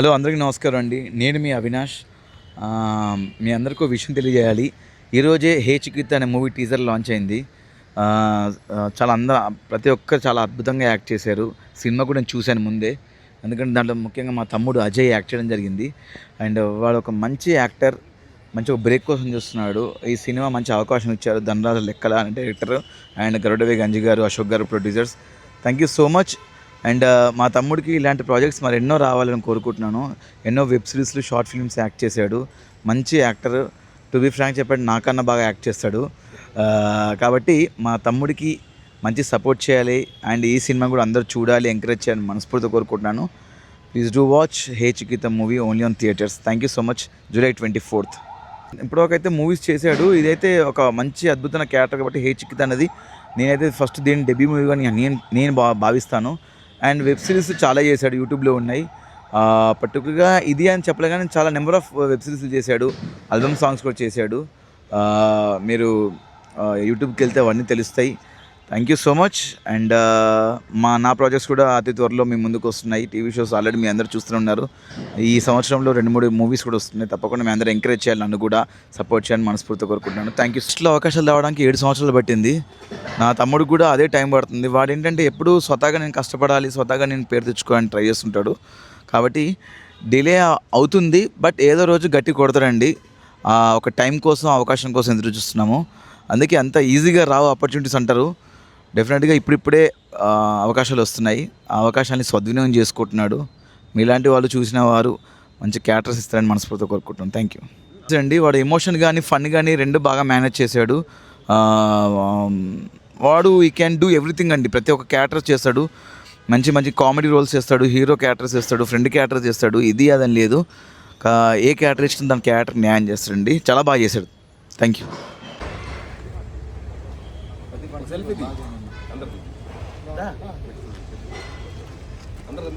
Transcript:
Hello అందరికీ నమస్కారం అండి. నేను మీ అవినాష్. మీ అందరికీ విషయం తెలియజేయాలి. ఈరోజే హే చికిత్ అనే మూవీ టీజర్ లాంచ్ అయింది. చాలా ప్రతి ఒక్కరు చాలా అద్భుతంగా యాక్ట్ చేశారు. సినిమా కూడా నేను చూశాను ముందే. ఎందుకంటే దాంట్లో ముఖ్యంగా మా తమ్ముడు అజయ్ యాక్ట్ చేయడం జరిగింది. అండ్ వాడు ఒక మంచి యాక్టర్, మంచి ఒక బ్రేక్ కోసం చూస్తున్నాడు. ఈ సినిమా మంచి అవకాశం ఇచ్చారు ధనరాజు లెక్కల అనే డైరెక్టర్ అండ్ గరుడవేగి అంజి గారు, Ashok garu producers. Thank you so much. And మా తమ్ముడికి ఇలాంటి ప్రాజెక్ట్స్ మరి ఎన్నో రావాలని కోరుకుంటున్నాను. ఎన్నో వెబ్ సిరీస్లు, షార్ట్ ఫిల్మ్స్ యాక్ట్ చేశాడు. మంచి యాక్టర్. టు బి ఫ్రాంక్ చెప్పండి, నాకన్నా బాగా యాక్ట్ చేస్తాడు. కాబట్టి మా తమ్ముడికి మంచి సపోర్ట్ చేయాలి. అండ్ ఈ సినిమా కూడా అందరూ చూడాలి, ఎంకరేజ్ చేయాలని మనస్ఫూర్తిగా కోరుకుంటున్నాను. Please do watch hey Chikitha movie only on theatres. Thank you so much. July 24th. ఇప్పటివరకైతే మూవీస్ చేశాడు. ఇదైతే ఒక మంచి అద్భుతమైన క్యారెక్టర్ కాబట్టి హే చికిత అనేది నేనైతే ఫస్ట్ దీని డెబ్యూ మూవీగా నేను భావిస్తాను. అండ్ వెబ్ సిరీస్ చాలా చేశాడు, యూట్యూబ్లో ఉన్నాయి. పర్టికులర్గా ఇది అని చెప్పలే కానీ చాలా నెంబర్ ఆఫ్ వెబ్ సిరీస్లు చేశాడు. ఆల్బమ్ సాంగ్స్ కూడా చేశాడు. మీరు యూట్యూబ్కి వెళ్తే అవన్నీ తెలుస్తాయి. Thank you so much. And నా ప్రాజెక్ట్స్ కూడా అతి త్వరలో మీ ముందుకు వస్తున్నాయి. టీవీ షోస్ ఆల్రెడీ మీ అందరూ చూస్తున్నారు. ఈ సంవత్సరంలో 2-3 మూవీస్ కూడా వస్తున్నాయి. తప్పకుండా మీ అందరూ ఎంకరేజ్ చేయాలి, నన్ను కూడా సపోర్ట్ చేయాలని మనస్ఫూర్తిగా కోరుకుంటున్నాను. Thank you. ఫస్ట్లో అవకాశాలు రావడానికి 7 సంవత్సరాలు పట్టింది. నా తమ్ముడికి కూడా అదే టైం పడుతుంది. వాడు ఏంటంటే ఎప్పుడూ స్వతహాగా నేను కష్టపడాలి, స్వతహాగా నేను పేరు తెచ్చుకోవాలని ట్రై చేస్తుంటాడు. కాబట్టి డిలే అవుతుంది, బట్ ఏదో రోజు గట్టి కొడతాడండి. ఒక టైం కోసం, అవకాశం కోసం ఎదురు చూస్తున్నాము. అందుకే అంత ఈజీగా రావు ఆపర్చునిటీస్ అంటారు. డెఫినెట్గా ఇప్పుడిప్పుడే అవకాశాలు వస్తున్నాయి. ఆ అవకాశాన్ని సద్వినియోగం చేసుకుంటున్నాడు. మీలాంటి వాళ్ళు చూసిన వారు మంచి క్యారెక్టర్స్ ఇస్తారని మనస్ఫూర్తిగా కోరుకుంటున్నాను. థ్యాంక్ యూ అండి. వాడు ఎమోషన్ కానీ ఫన్ కానీ 2 బాగా మేనేజ్ చేశాడు. వాడు ఈ క్యాన్ డూ ఎవ్రీథింగ్ అండి. ప్రతి ఒక్క క్యారెక్టర్ చేస్తాడు. మంచి మంచి కామెడీ రోల్స్ చేస్తాడు, హీరో క్యారెక్టర్స్ చేస్తాడు, ఫ్రెండ్ క్యారెక్టర్ చేస్తాడు. ఇది అదని లేదు, ఏ క్యారెక్టర్ ఇష్టం దాని క్యారెక్టర్ న్యాయం చేస్తాడండి. చాలా బాగా చేశాడు. Thank you. అందరూ